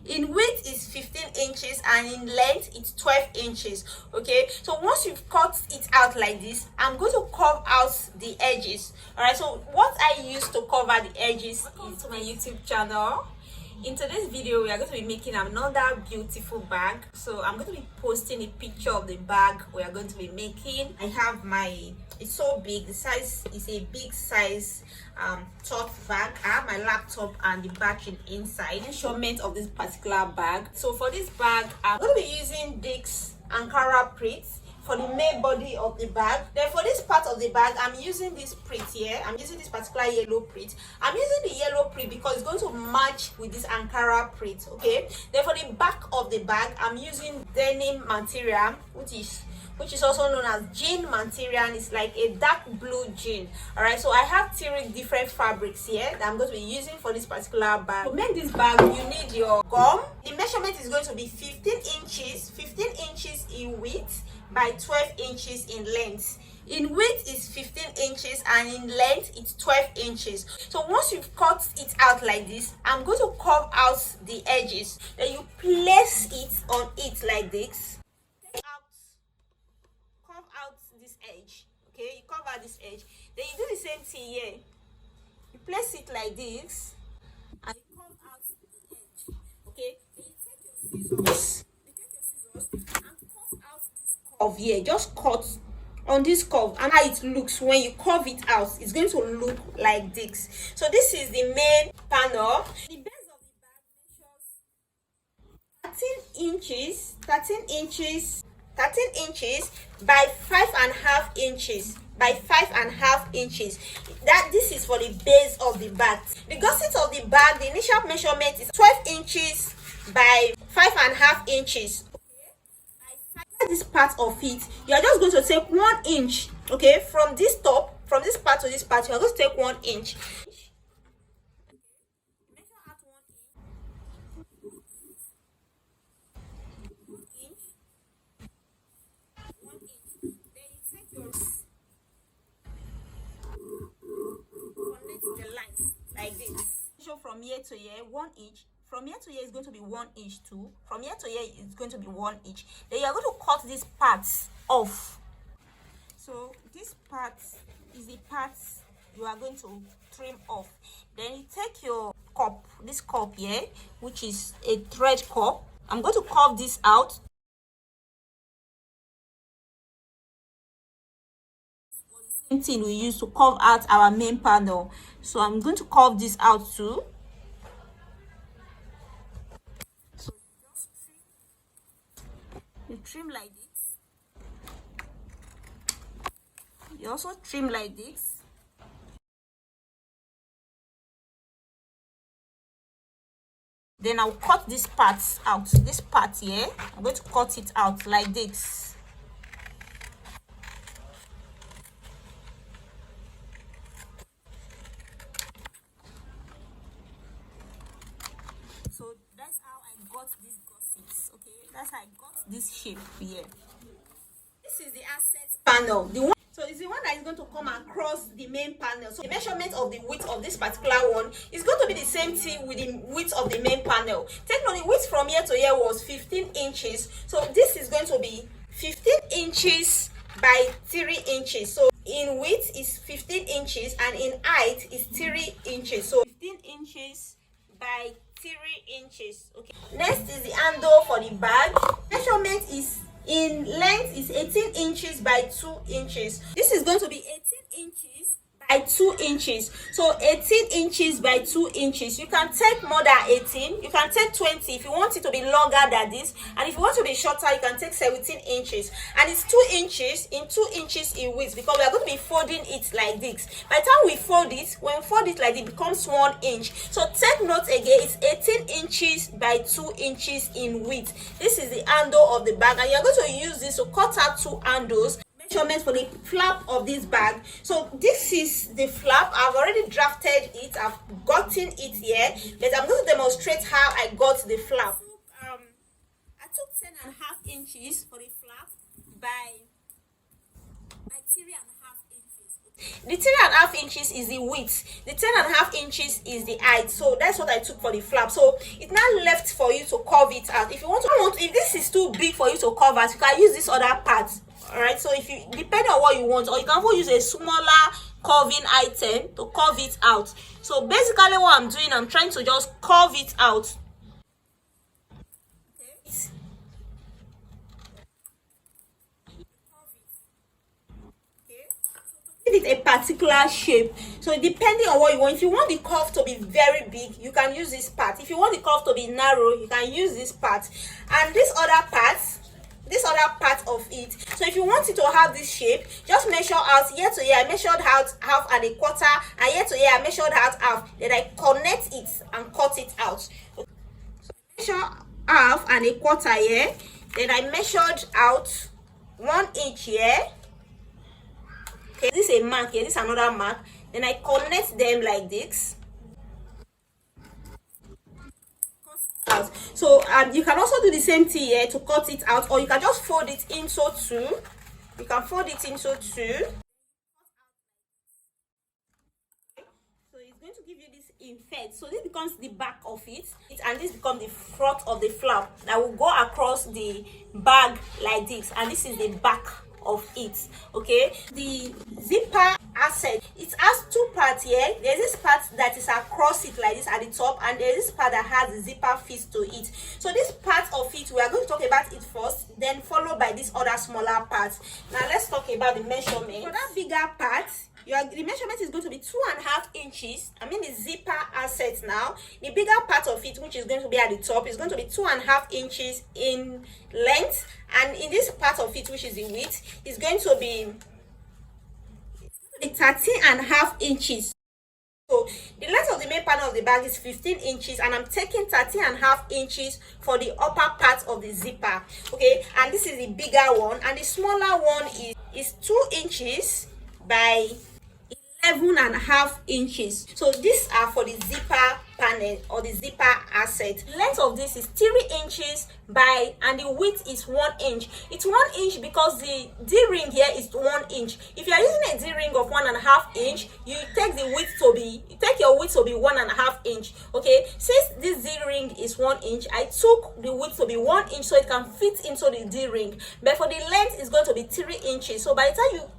In width is 15 inches and in length it's 12 inches. Okay, so once you've cut it out like this, I'm going to curve out the edges. All right, so what I use to cover the edges is my YouTube channel. In today's video we are going to be making another beautiful bag. So I'm going to be posting a picture of the bag we are going to be making. I have it's so big, the size is a big size tote bag. I have my laptop and the battery inside. Measurement of this particular bag. So for this bag I'm going to be using this Ankara prints for the main body of the bag. Then for this part of the bag I'm using this print here. I'm using this particular yellow print. I'm using the yellow print because it's going to match with this Ankara print. Okay, then for the back of the bag I'm using denim material, which is also known as jean material, and it's like a dark blue jean. All right, so I have 3 different fabrics here that I'm going to be using for this particular bag. To make this bag you need your gum. The measurement is going to be 15 inches in width by 12 inches in length. In width is 15 inches and in length it's 12 inches. So once you've cut it out like this, I'm going to curve out the edges. Then you place it on it like this. Curve out this edge. Okay, you curve out this edge. Then you do the same thing here. You place it like this and you curve out the edge. Okay, then you take your scissors. And cut out this curve here. Just cut on this curve, and how it looks when you curve it out, it's going to look like this. So this is the main panel. The base of the bag measures 13 inches by 5.5 inches by 5.5 inches. This is for the base of the bag. The gusset of the bag, the initial measurement is 12 inches by 5.5 inches. This part of it, you are just going to take 1 inch. Okay, from this top, from this part to this part, you are going to take 1 inch. Measure at 1 inch. Then you take your connect the lines like this. So from here to here, 1 inch. From here to here is going to be 1 inch too. From here to here it's going to be 1 inch. Then you are going to cut these parts off. So this part is the parts you are going to trim off. Then you take your cup, this cup here, which is a thread cup. I'm going to curve this out. Same thing we use to curve out our main panel. So I'm going to curve this out too. You trim like this. You also trim like this. Then I'll cut this part out. This part here, I'm going to cut it out like this. So that's how I got these gussets. Okay, that's how I got this shape here. This is the asset panel. So it's the one that is going to come across the main panel. So the measurement of the width of this particular one is going to be the same thing with the width of the main panel. Take note, the width from here to here was 15 inches. So this is going to be 15 inches by 3 inches. So in width is 15 inches and in height is 3 inches. So 15 inches by 3 inches. Okay, next is the handle for the bag. Measurement is in length is 18 inches by 2 inches. This is going to be 18 inches by 2 inches. So 18 inches by 2 inches. You can take more than 18. You can take 20 if you want it to be longer than this, and if you want to be shorter you can take 17 inches. And it's 2 inches in 2 inches in width because we are going to be folding it like this. By the time we fold it, when we fold it like this, it becomes 1 inch. So take note again, it's 18 inches by 2 inches in width. This is the handle of the bag, and you're going to use this to cut out 2 handles. Measurement for the flap of this bag. So this is the flap. I've already drafted it, I've gotten it here, but I'm going to demonstrate how I got the flap. I took 10.5 inches for the flap by 3.5 inches. The 3.5 inches is the width, the 10.5 inches is the height. So that's what I took for the flap. So it's now left for you to curve it out. If you want to, if this is too big for you to cover, you can use this other part. All right, so if you, depending on what you want, or you can also use a smaller curving item to curve it out. So basically what I'm doing, I'm trying to just curve it out. Give it a particular shape. So depending on what you want, if you want the curve to be very big, you can use this part. If you want the curve to be narrow, you can use this part. And this other part of it, so if you want it to have this shape, just measure out here to here. I measured out half and a quarter, and here to here I measured out half. Then I connect it and cut it out. So measure half and a quarter here, then I measured out 1 inch here. Okay, this is a mark here, this is another mark. Then I connect them like this. So you can also do the same thing here to cut it out, or you can just fold it into two. You can fold it into two. So it's going to give you this effect. So this becomes the back of it, and this becomes the front of the flap that will go across the bag like this, and this is the back of it. Okay, the zipper asset, it has two parts here. There's this part that is across it like this at the top, and there's this part that has the zipper fits to it. So this part of it, we are going to talk about it first, then followed by this other smaller part. Now let's talk about the measurement. For that bigger part, the measurement is going to be 2.5 inches. I mean the zipper asset. Now the bigger part of it, which is going to be at the top, is going to be 2.5 inches in length, and in this part of it, which is the width, is going to be 13.5 inches. So the length of the main panel of the bag is 15 inches, and I'm taking 13.5 inches for the upper part of the zipper. Okay, and this is the bigger one, and the smaller one is 2 inches by 11.5 inches. So these are for the zipper panel or the zipper asset. The length of this is 3 inches by, and the width is 1 inch. It's 1 inch because the D-ring here is 1 inch. If you are using a D-ring of 1.5 inch, you take your width to be 1.5 inch. Okay, since this D-ring is 1 inch, I took the width to be 1 inch so it can fit into the D-ring. But for the length, it's going to be 3 inches. So by the time you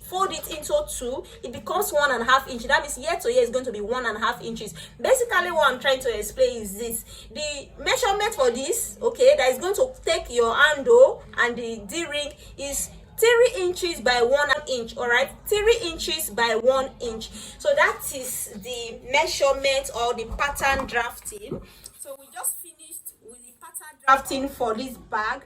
fold it into two, it becomes 1.5 inches. That means here to here is going to be 1.5 inches. Basically what I'm trying to explain is this: the measurement for this, okay, that is going to take your handle and the D-ring is 3 inches by 1 inch. All right, 3 inches by 1 inch. So that is the measurement or the pattern drafting. So we just finished with the pattern drafting for this bag.